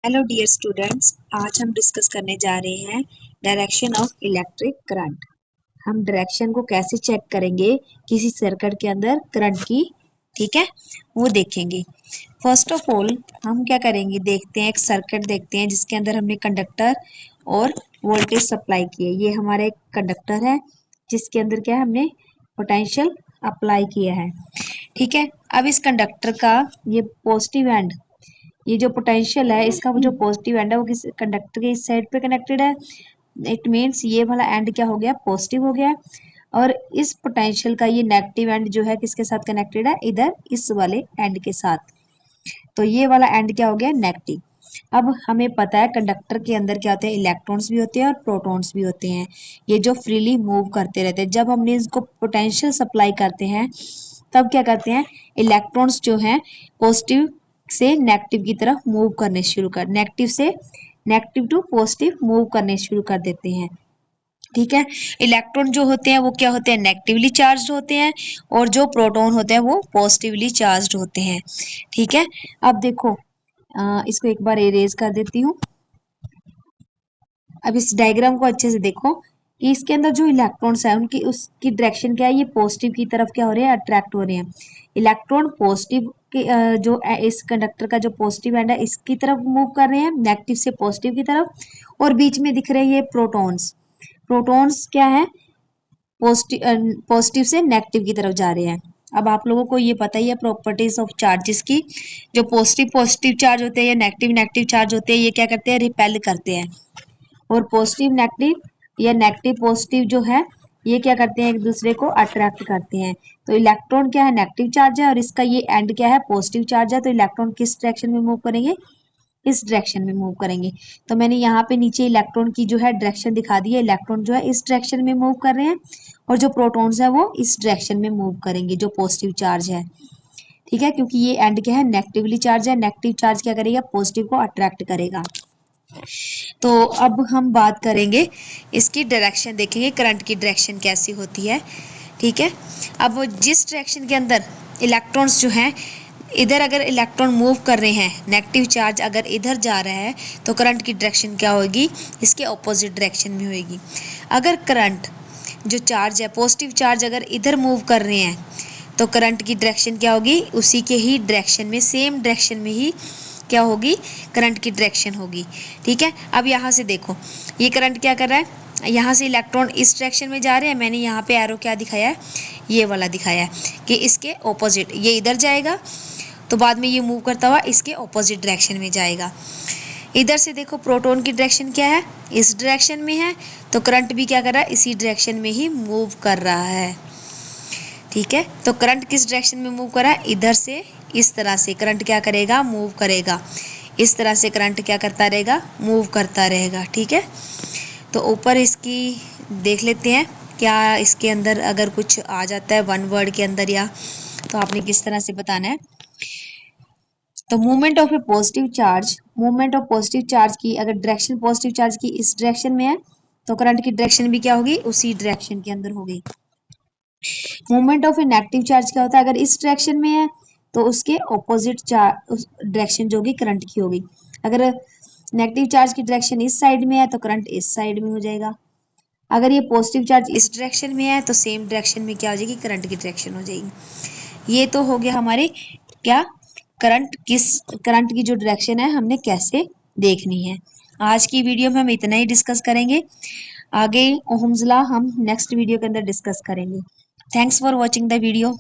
Hello dear students, आज हम discuss करने जा रहे हैं डायरेक्शन ऑफ इलेक्ट्रिक करंट। हम डायरेक्शन को कैसे चेक करेंगे किसी सर्किट के अंदर करंट की, ठीक है, वो देखेंगे। फर्स्ट ऑफ ऑल हम क्या करेंगे, देखते हैं एक सर्किट देखते हैं जिसके अंदर हमने कंडक्टर और वोल्टेज सप्लाई किए। ये हमारा एक कंडक्टर है जिसके अंदर क्या है, हमने पोटेंशियल अप्लाई किया है, ठीक है। अब इस कंडक्टर का ये पॉजिटिव एंड, ये जो पोटेंशियल है इसका वो जो पॉजिटिव एंड है वो किस कंडक्टर के इस साइड पे कनेक्टेड है। इट मीन्स ये वाला एंड क्या हो गया, पॉजिटिव हो गया। और इस पोटेंशियल का ये नेगेटिव एंड जो है किसके साथ कनेक्टेड है, इधर इस वाले एंड के साथ। तो ये वाला एंड क्या हो गया, नेगेटिव। अब हमें पता है कंडक्टर के अंदर क्या होते हैं, इलेक्ट्रॉन्स भी होते हैं और प्रोटॉन्स भी होते हैं, ये जो फ्रीली मूव करते रहते हैं। जब हमने इसको पोटेंशियल सप्लाई करते हैं तब क्या करते हैं, इलेक्ट्रॉन्स जो हैं पॉजिटिव से नेगेटिव की तरफ मूव करने शुरू कर, नेगेटिव से नेगेटिव टू पॉजिटिव मूव करने शुरू कर देते हैं, ठीक है। इलेक्ट्रॉन जो होते हैं वो क्या होते हैं, नेगेटिवली चार्ज होते हैं, और जो प्रोटॉन होते हैं वो पॉजिटिवली चार्ज होते हैं, ठीक है। अब देखो इसको एक बार इरेज कर देती हूँ। अब इस डायग्राम को अच्छे से देखो कि इसके अंदर जो इलेक्ट्रॉन्स है उनकी उसकी डायरेक्शन क्या है, ये पॉजिटिव की तरफ क्या हो रहे हैं, अट्रैक्ट हो रहे हैं। इलेक्ट्रॉन पॉजिटिव के इस कंडक्टर का जो पॉजिटिव एंड है इसकी तरफ मूव कर रहे हैं, नेगेटिव से पॉजिटिव की तरफ। और बीच में दिख रहे हैं ये प्रोटॉन्स। प्रोटॉन्स क्या है, पॉजिटिव से नेगेटिव की तरफ जा रहे हैं। अब आप लोगों को ये पता ही है प्रॉपर्टीज ऑफ चार्जेस की, जो पॉजिटिव पॉजिटिव चार्ज होते हैं या नेगेटिव नेगेटिव चार्ज होते हैं, ये क्या करते हैं, रिपेल करते हैं। और पॉजिटिव नेगेटिव या नेगेटिव पॉजिटिव जो है ये क्या करते हैं, एक दूसरे को अट्रैक्ट करते हैं। तो इलेक्ट्रॉन क्या है, नेगेटिव चार्ज है और इसका ये एंड क्या है, पॉजिटिव चार्ज है। तो इलेक्ट्रॉन किस डायरेक्शन में मूव करेंगे, इस डायरेक्शन में मूव करेंगे। तो मैंने यहाँ पे नीचे इलेक्ट्रॉन की जो है डायरेक्शन दिखा दी है। इलेक्ट्रॉन जो है इस डायरेक्शन में मूव कर रहे हैं और जो प्रोटॉन्स है वो इस डायरेक्शन में मूव करेंगे, जो पॉजिटिव चार्ज है, ठीक है। क्योंकि ये एंड क्या है, नेगेटिवली चार्ज है। नेगेटिव चार्ज क्या करेगा, पॉजिटिव को अट्रैक्ट करेगा। तो अब हम बात करेंगे इसकी डायरेक्शन, देखेंगे करंट की डायरेक्शन कैसी होती है, ठीक है। अब जिस डायरेक्शन के अंदर इलेक्ट्रॉन्स जो हैं, इधर अगर इलेक्ट्रॉन मूव कर रहे हैं, नेगेटिव चार्ज अगर इधर जा रहा है तो करंट की डायरेक्शन क्या होगी, इसके ऑपोजिट डायरेक्शन में होगी। अगर करंट जो चार्ज है, पॉजिटिव चार्ज अगर इधर मूव कर रहे हैं तो करंट की डायरेक्शन क्या होगी, उसी के ही डायरेक्शन में, सेम डायरेक्शन में ही क्या होगी, करंट की डायरेक्शन होगी, ठीक है। अब यहाँ से देखो ये करंट क्या कर रहा है, यहाँ से इलेक्ट्रॉन इस डायरेक्शन में जा रहे हैं। मैंने यहाँ पे एरो क्या दिखाया है, ये वाला दिखाया है कि इसके ऑपोजिट, ये इधर जाएगा तो बाद में ये मूव करता हुआ इसके ऑपोजिट डायरेक्शन में जाएगा। इधर से देखो प्रोटॉन की डायरेक्शन क्या है, इस डायरेक्शन में है, तो करंट भी क्या कर रहा है, इसी डायरेक्शन में ही मूव कर रहा है, ठीक है। तो करंट किस डायरेक्शन में मूव कर रहा है, इधर से इस तरह से करंट क्या करेगा, मूव करेगा। इस तरह से करंट क्या करता रहेगा, मूव करता रहेगा, ठीक है। तो ऊपर इसकी देख लेते हैं क्या इसके अंदर अगर कुछ आ जाता है वन वर्ड के अंदर, या तो आपने किस तरह से बताना है। तो movement of A positive charge, movement of positive charge की अगर डायरेक्शन पॉजिटिव चार्ज की इस डायरेक्शन में है तो करंट की डायरेक्शन भी क्या होगी, उसी डायरेक्शन के अंदर होगी। Movement of A negative charge क्या होता है, अगर इस डायरेक्शन में है तो उसके ऑपोजिट डायरेक्शन जो होगी करंट की होगी। अगर नेगेटिव चार्ज की डायरेक्शन इस साइड में है तो करंट इस साइड में हो जाएगा। अगर ये पॉजिटिव चार्ज इस डायरेक्शन में है तो सेम डायरेक्शन में क्या हो जाएगी, करंट की डायरेक्शन हो जाएगी। ये तो हो गया हमारे क्या, करंट की जो डायरेक्शन है हमने कैसे देखनी है। आज की वीडियो में हम इतना ही डिस्कस करेंगे, आगे ओहम्स लॉ हम नेक्स्ट वीडियो के अंदर डिस्कस करेंगे। Thanks for watching the video.